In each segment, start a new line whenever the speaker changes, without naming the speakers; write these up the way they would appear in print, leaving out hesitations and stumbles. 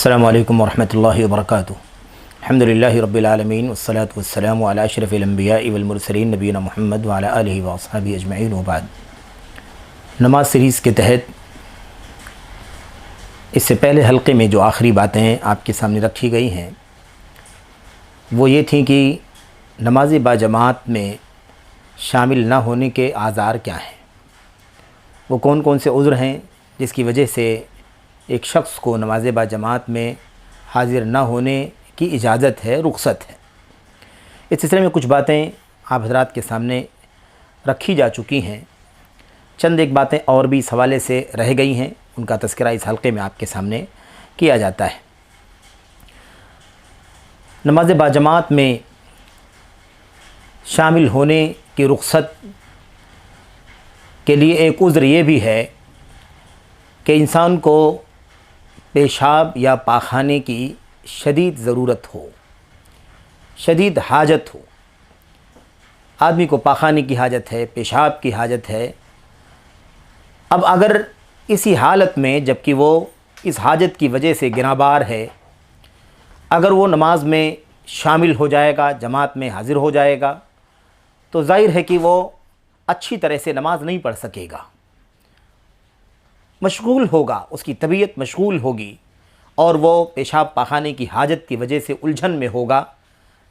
अस्सलामु अलैकुम वरहमतुल्लाहि वबरकातुहू। अल्हम्दुलिल्लाहि रब्बिल आलमीन वस्सलातु वस्सलामु अला अशरफिल अंबियाइ वल मुरसलीन नबीना मुहम्मद व अला आलिहि व अस्हाबिहि अजमईन व बाद। नमाज सीरीज़ के तहत इससे पहले हल्के में जो आखिरी बातें आपके सामने रखी गई हैं वो ये थी कि नमाज बाजमात में शामिल ना होने के आज़ार क्या हैं, वो कौन कौन से उज़्र हैं जिसकी वजह से एक शख्स को नमाज बाजमात में हाज़िर ना होने की इजाज़त है, रुख़सत है। इस सिलसिले में कुछ बातें आप हज़रात के सामने रखी जा चुकी हैं। चंद एक बातें और भी इस हवाले से रह गई हैं, उनका तज़किरा इस हल्के में आपके सामने किया जाता है। नमाज बाजमात में शामिल होने की रुख़सत के लिए एक उज़्र ये भी है कि इंसान को पेशाब या पाखाने की शदीद ज़रूरत हो, शदीद हाजत हो। आदमी को पाखाने की हाजत है, पेशाब की हाजत है। अब अगर इसी हालत में, जबकि वो इस हाजत की वजह से गिनाबार है, अगर वो नमाज में शामिल हो जाएगा, जमात में हाज़िर हो जाएगा, तो ज़ाहिर है कि वो अच्छी तरह से नमाज नहीं पढ़ सकेगा, मशगूल होगा, उसकी तबीयत मशगूल होगी और वो पेशाब पाखाने की हाजत की वजह से उलझन में होगा।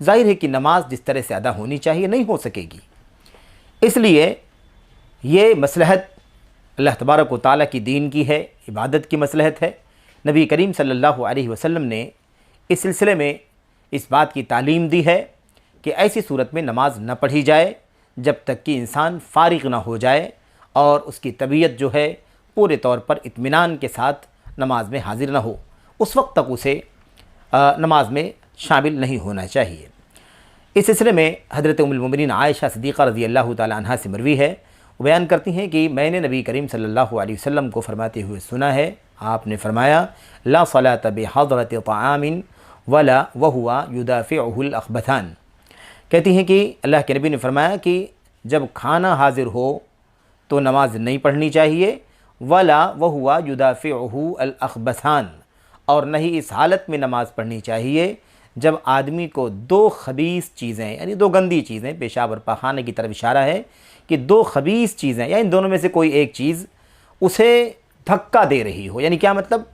ज़ाहिर है कि नमाज जिस तरह से अदा होनी चाहिए नहीं हो सकेगी। इसलिए ये मसलहत अल्लाह तबारक व तआला की दीन की है, इबादत की मसलहत है। नबी करीम सल्लल्लाहु अलैहि वसल्लम ने इस सिलसिले में इस बात की तालीम दी है कि ऐसी सूरत में नमाज न पढ़ी जाए जब तक कि इंसान फारिग ना हो जाए और उसकी तबीयत जो है पूरे तौर पर इत्मीनान के साथ नमाज में हाज़िर ना हो। उस वक्त तक उसे नमाज में शामिल नहीं होना चाहिए। इस सिलसिले में हज़रत उम्मुल मोमिनीन आयशा सिद्दीक़ा रज़ी अल्लाह ताला अन्हा से मरवी है, वो बयान करती हैं कि मैंने नबी करीम सल्लल्लाहु अलैहि वसल्लम को फरमाते हुए सुना है, आपने फरमाया ला सलात बिहज़रति ताआमिन वला वहुवा युदाफ़िउहुल अख़बथान। कहती हैं कि अल्लाह के नबी ने फरमाया कि जब खाना हाज़िर हो तो नमाज नहीं पढ़नी चाहिए, वला वहुवा युदाफ़िउहुल अख़बथान, और नहीं इस हालत में नमाज़ पढ़नी चाहिए जब आदमी को दो खबीस चीज़ें, यानी दो गंदी चीज़ें, पेशाब और पाखाने की तरफ इशारा है कि दो खबीस चीज़ें या इन दोनों में से कोई एक चीज़ उसे धक्का दे रही हो। यानी क्या मतलब,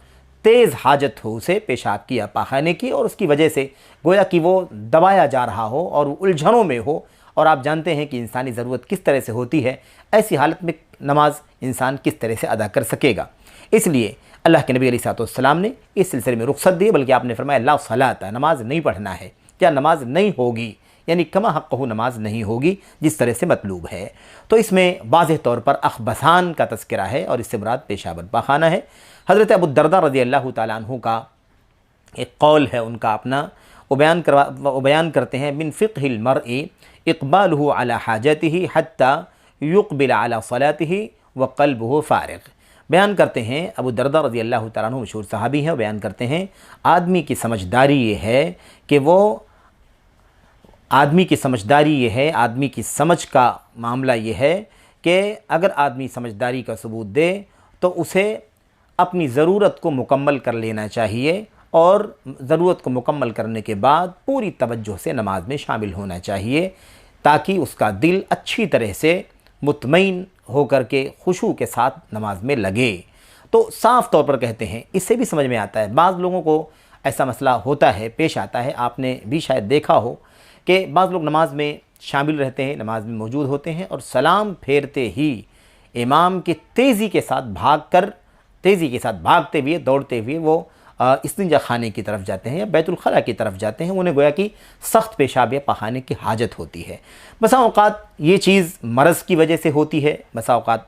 तेज़ हाजत हो उसे पेशाब की या पाखाने की, और उसकी वजह से गोया कि वो दबाया जा रहा हो और उलझनों में हो। और आप जानते हैं कि इंसानी ज़रूरत किस तरह से होती है, ऐसी हालत में नमाज इंसान किस तरह से अदा कर सकेगा। इसलिए अल्लाह के नबी अलैहिस्सलाम ने इस सिलसिले में रुख़सत दी, बल्कि आपने फरमाया ला सलात, नमाज नहीं पढ़ना है, क्या नमाज नहीं होगी, यानी कमा हक़्क़हू नमाज नहीं होगी जिस तरह से मतलूब है। तो इसमें वाज़ेह तौर पर अख़बथान का तज़किरा है और इससे मुराद पेशाब और पाखाना है। हज़रत अबू दरदा रज़ी अल्लाह ताला अन्हु का एक कौल है, उनका अपना, वो बयान करते हैं मिन फ़िक़्हिल मर्इ इक़बालुहु अला हाजतिही हत्ता युक़बिल अला सलातिही व क़ल्बुहु फ़ारिग़। बयान करते हैं अबू दरदा रज़ी अल्लाह ताला अन्हु मशहूर सहाबी हैं, बयान करते हैं आदमी की समझदारी ये है कि आदमी की समझ का मामला ये है कि अगर आदमी समझदारी का सबूत दे तो उसे अपनी ज़रूरत को मुकम्मल कर लेना चाहिए और ज़रूरत को मुकम्मल करने के बाद पूरी तवज्जो से नमाज में शामिल होना चाहिए, ताकि उसका दिल अच्छी तरह से मुतमईन होकर के खुशू के साथ नमाज में लगे। तो साफ़ तौर पर कहते हैं, इससे भी समझ में आता है, बाज़ लोगों को ऐसा मसला होता है, पेश आता है, आपने भी शायद देखा हो कि बाज़ लोग नमाज में शामिल रहते हैं, नमाज में मौजूद होते हैं और सलाम फेरते ही इमाम के तेज़ी के साथ भागते हुए, दौड़ते हुए वो इस्तिंजा खाने की तरफ जाते हैं या बैतुल खला की तरफ जाते हैं। उन्हें गोया कि सख्त पेशाब या पखाने की हाजत होती है। बसा औक़ात ये चीज़ मरज़ की वजह से होती है, बसा औक़ात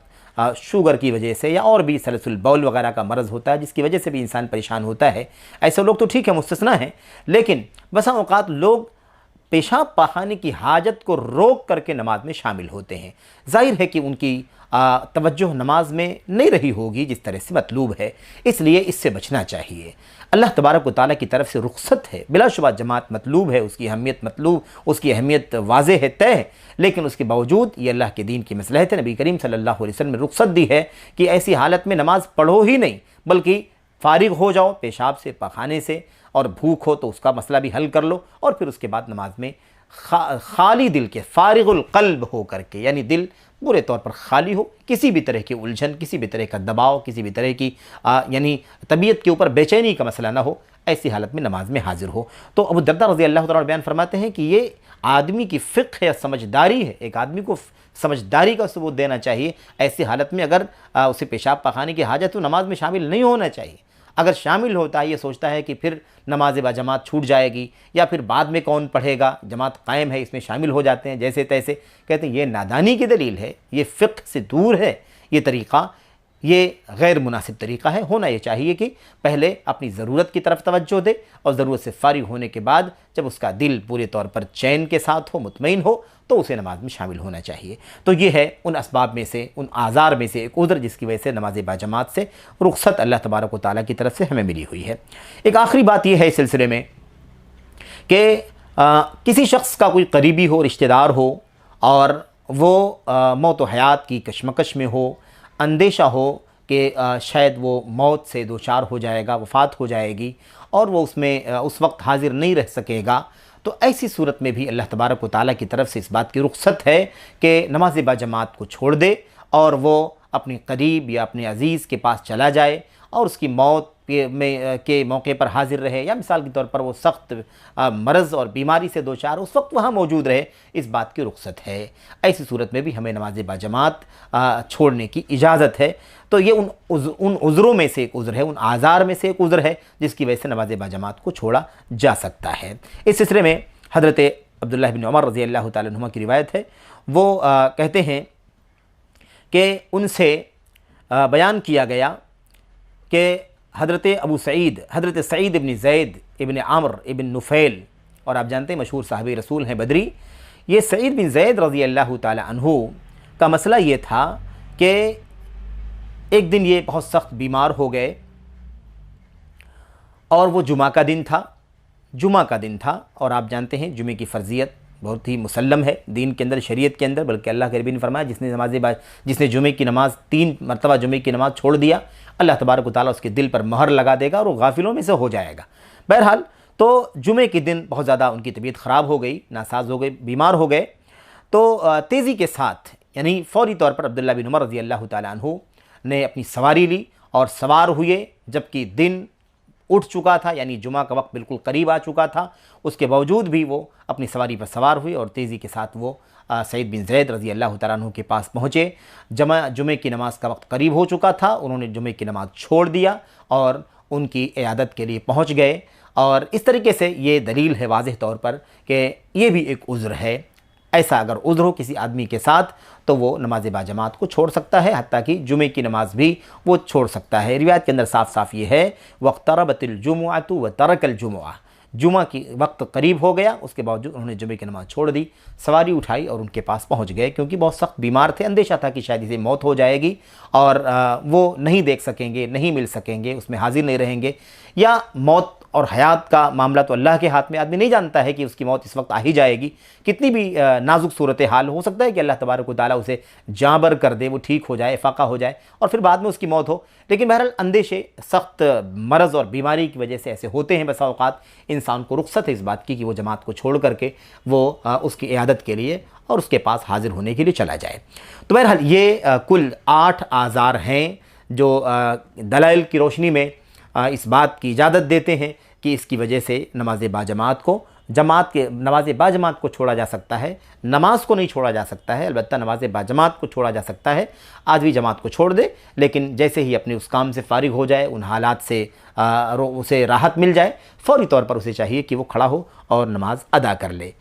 शुगर की वजह से, या और भी सलसुल बौल वगैरह का मरज़ होता है जिसकी वजह से भी इंसान परेशान होता है। ऐसे लोग तो ठीक है, मुस्तस्ना हैं, लेकिन बसा औक़ात लोग पेशाब पाखाने की हाजत को रोक करके नमाज में शामिल होते हैं। ज़ाहिर है कि उनकी तवज्जो नमाज में नहीं रही होगी जिस तरह से मतलूब है, इसलिए इससे बचना चाहिए। अल्लाह तबारक व तआला की तरफ से रुख़सत है, बिलाशुबा जमात मतलूब है, उसकी अहमियत वाज़ेह है, तय है, लेकिन उसके बावजूद ये अल्लाह के दीन की मसलहत है। नबी करीम सल्लल्लाहु अलैहि वसल्लम ने रुख़सत दी है कि ऐसी हालत में नमाज पढ़ो ही नहीं, बल्कि फारिग हो जाओ पेशाब से, पखाने से, और भूख हो तो उसका मसला भी हल कर लो, और फिर उसके बाद नमाज में खाली दिल के, फारिगुल क़ल्ब हो करके, यानी दिल पूरे तौर पर खाली हो, किसी भी तरह की उलझन, किसी भी तरह का दबाव, किसी भी तरह की यानी तबीयत के ऊपर बेचैनी का मसला ना हो, ऐसी हालत में नमाज में हाजिर हो। तो अबू दर्दा रज़ी अल्लाह तआला बयान फरमाते हैं कि ये आदमी की फ़िक़्ह या समझदारी है, एक आदमी को समझदारी का सबूत देना चाहिए। ऐसी हालत में अगर उसे पेशाब पखाने की हाजत तो नमाज में शामिल नहीं होना चाहिए। अगर शामिल होता है, ये सोचता है कि फिर नमाज बाजमात छूट जाएगी या फिर बाद में कौन पढ़ेगा, जमात कायम है इसमें शामिल हो जाते हैं जैसे तैसे, कहते हैं ये नादानी की दलील है, ये फ़िक़्ह से दूर है ये तरीक़ा, ये गैर मुनासिब तरीक़ा है। होना ये चाहिए कि पहले अपनी ज़रूरत की तरफ तवज्जो दे और ज़रूरत से फ़ारिग होने के बाद जब उसका दिल पूरे तौर पर चैन के साथ हो, मुतमईन हो, तो उसे नमाज में शामिल होना चाहिए। तो ये है उन असबाब में से, उन आज़ार में से एक उज़्र जिसकी वजह से नमाज बाजमात से रुख़्सत अल्लाह तबारक व तआला की तरफ से हमें मिली हुई है। एक आखिरी बात यह है इस सिलसिले में कि किसी शख्स का कोई करीबी हो, रिश्तेदार हो, और वो मौत व हयात की कशमकश में हो, अंदेशा हो कि शायद वो मौत से दो चार हो जाएगा, वफ़ात हो जाएगी, और वो उसमें उस वक्त हाजिर नहीं रह सकेगा, तो ऐसी सूरत में भी अल्लाह तबारक व तआला की तरफ से इस बात की रुख़्सत है कि नमाज बाजमात को छोड़ दे और वो अपने करीब या अपने अज़ीज़ के पास चला जाए और उसकी मौत के मौके पर हाजिर रहे, या मिसाल के तौर पर वो सख्त मरज़ और बीमारी से दो चार उस वक्त वहाँ मौजूद रहे, इस बात की रुख़्सत है। ऐसी सूरत में भी हमें नमाज बाजमात छोड़ने की इजाज़त है। तो ये उन उज़्रों में से एक उज़्र है, उन आज़ार में से एक उज़्र है जिसकी वजह से नमाज बाजमात को छोड़ा जा सकता है। इस सिलसिले में हज़रत अब्दुल्लाह बिन उमर रज़ी अल्लाह तआला अन्हुमा की रिवायत है, वो कहते हैं कि उनसे बयान किया गया कि हज़रत अबू सईद, हज़रत सईद इब्न ज़ैद इब्न आमर इब्न नुफ़ैल, और आप जानते हैं मशहूर साहबी रसूल हैं बदरी, ये सईद बिन ज़ैद रज़ी अल्लाह तआला अन्हु का मसला ये था कि एक दिन ये बहुत सख्त बीमार हो गए और वो जुमा का दिन था, और आप जानते हैं जुमे की फ़र्ज़ियत बहुत ही मुसल्लम है दीन के अंदर, शरीयत के अंदर, बल्कि अल्लाह के नबी ने फरमाया जिसने जुमे की नमाज़ 3 मरतबा जुमे की नमाज़ छोड़ दिया, अल्लाह तबारक व तआला उसके दिल पर मोहर लगा देगा और वो गाफिलों में से हो जाएगा। बहरहाल तो जुमे के दिन बहुत ज़्यादा उनकी तबीयत ख़राब हो गई, नासाज हो गए, बीमार हो गए। तो तेज़ी के साथ यानी फ़ौरी तौर पर अब्दुल्लाह बिन उमर रज़ी अल्लाह तआला अन्हु ने अपनी सवारी ली और सवार हुए, जबकि दिन उठ चुका था, यानी जुमा का वक्त बिल्कुल करीब आ चुका था। उसके बावजूद भी वो अपनी सवारी पर सवार हुए और तेज़ी के साथ वो सईद बिन ज़ैद रज़ी अल्लाह तआला अन्हु के पास पहुँचे। जुमे की नमाज़ का वक्त करीब हो चुका था, उन्होंने जुमे की नमाज़ छोड़ दिया और उनकी इयादत के लिए पहुँच गए। और इस तरीके से ये दलील है वाज़ेह तौर पर कि ये भी एक उज़्र है। ऐसा अगर उज़्र हो किसी आदमी के साथ तो वो नमाज बाजमात को छोड़ सकता है, हत्ता कि जुमे की नमाज़ भी वो छोड़ सकता है। रिवायत के अंदर साफ साफ ये है, वक़्तरबतिल जुमुअतु व तरकल जुमुआ, जुमा की वक्त करीब हो गया, उसके बावजूद उन्होंने जुमे की नमाज़ छोड़ दी, सवारी उठाई और उनके पास पहुंच गए, क्योंकि बहुत सख्त बीमार थे, अंदेशा था कि शायद इसे मौत हो जाएगी और वो नहीं देख सकेंगे, नहीं मिल सकेंगे, उसमें हाजिर नहीं रहेंगे, या मौत और हयात का मामला तो अल्लाह के हाथ में, आदमी नहीं जानता है कि उसकी मौत इस वक्त आ ही जाएगी। कितनी भी नाजुक सूरत हाल हो सकता है कि अल्लाह तबारक व तआला उसे जाबर कर दे, वो ठीक हो जाए, फ़ाक़ा हो जाए और फिर बाद में उसकी मौत हो। लेकिन बहरहाल अंदेशे सख्त मरज़ और बीमारी की वजह से ऐसे होते हैं। बसा औक़ात इंसान को रुख़्सत है इस बात की कि वो जमात को छोड़ करके वो उसकी इयादत के लिए और उसके पास हाजिर होने के लिए चला जाए। तो बहरहाल ये कुल 8 आज़ार हैं जो दलाइल की रोशनी में इस बात की इजाज़त देते हैं कि इसकी वजह से नमाज बाजमात को नमाज बाजमात को छोड़ा जा सकता है, नमाज को नहीं छोड़ा जा सकता है। अलबत्ता नमाज बाजमात को छोड़ा जा सकता है, आदमी जमात को छोड़ दे, लेकिन जैसे ही अपने उस काम से फारिग हो जाए, उन हालात से उसे राहत मिल जाए, फ़ौरी तौर पर उसे चाहिए कि वो खड़ा हो और नमाज अदा कर ले।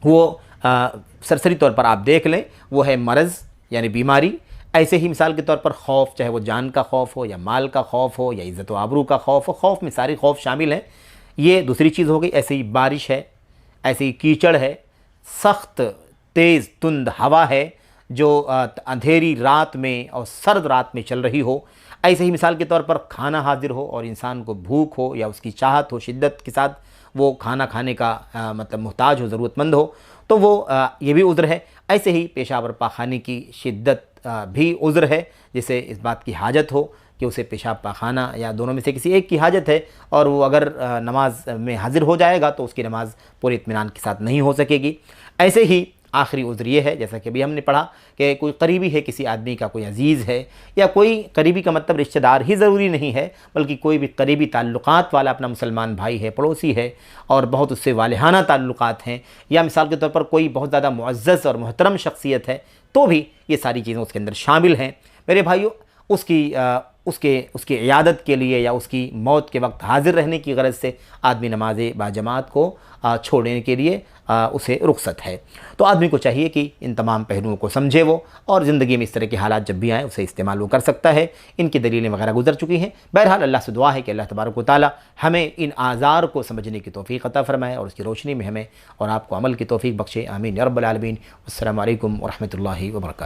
वो सरसरी तौर पर आप देख लें, वो है मरज़ यानी बीमारी। ऐसे ही मिसाल के तौर पर खौफ, चाहे वो जान का खौफ हो या माल का खौफ हो या इज़्ज़त व आबरू का खौफ हो, खौफ में सारे खौफ शामिल हैं। ये दूसरी चीज़ हो गई। ऐसे ही बारिश है, ऐसे ही कीचड़ है, सख्त तेज़ तुंद हवा है जो अंधेरी रात में और सर्द रात में चल रही हो। ऐसे ही मिसाल के तौर पर खाना हाजिर हो और इंसान को भूख हो या उसकी चाहत हो, शिद्दत के साथ वो खाना खाने का मतलब मुहताज हो, ज़रूरतमंद हो, तो वो ये भी उज़्र है। ऐसे ही पेशाब और पाखाने की शिद्दत भी उज़्र है, जिसे इस बात की हाजत हो कि उसे पेशाब पाखाना या दोनों में से किसी एक की हाजत है और वो अगर नमाज में हाजिर हो जाएगा तो उसकी नमाज़ पूरे इत्मीनान के साथ नहीं हो सकेगी। ऐसे ही आखिरी उज़्र ये है, जैसा कि अभी हमने पढ़ा कि कोई करीबी है किसी आदमी का, कोई अजीज़ है, या कोई करीबी का मतलब रिश्तेदार ही ज़रूरी नहीं है, बल्कि कोई भी करीबी ताल्लुक़ात वाला अपना मुसलमान भाई है, पड़ोसी है और बहुत उससे वालिहाना ताल्लुक़ात हैं, या मिसाल के तौर पर कोई बहुत ज़्यादा मुअज़्ज़ज़ और मोहतरम शख्सियत है, तो भी ये सारी चीज़ें उसके अंदर शामिल हैं। मेरे भाइयों, उसकी इयादत के लिए या उसकी मौत के वक्त हाजिर रहने की गरज से आदमी नमाज बाजमात को छोड़ने के लिए उसे रुख्सत है। तो आदमी को चाहिए कि इन तमाम पहलुओं को समझे वो, और ज़िंदगी में इस तरह के हालात जब भी आएँ उसे इस्तेमाल वो कर सकता है। इनकी दलीलें वगैरह गुजर चुकी हैं। बहरहाल अल्लाह से दुआ है कि अल्लाह तबारक व तआला हमें इन आज़ार को समझने की तौफ़ीक़ अता फ़रमाए और उसकी रोशनी में हमें और आपको अमल की तौफ़ीक़ बख्शे। आमीन या रब्बल आलमीन। अस्सलामु अलैकुम व रहमतुल्लाहि व बरकातुहू।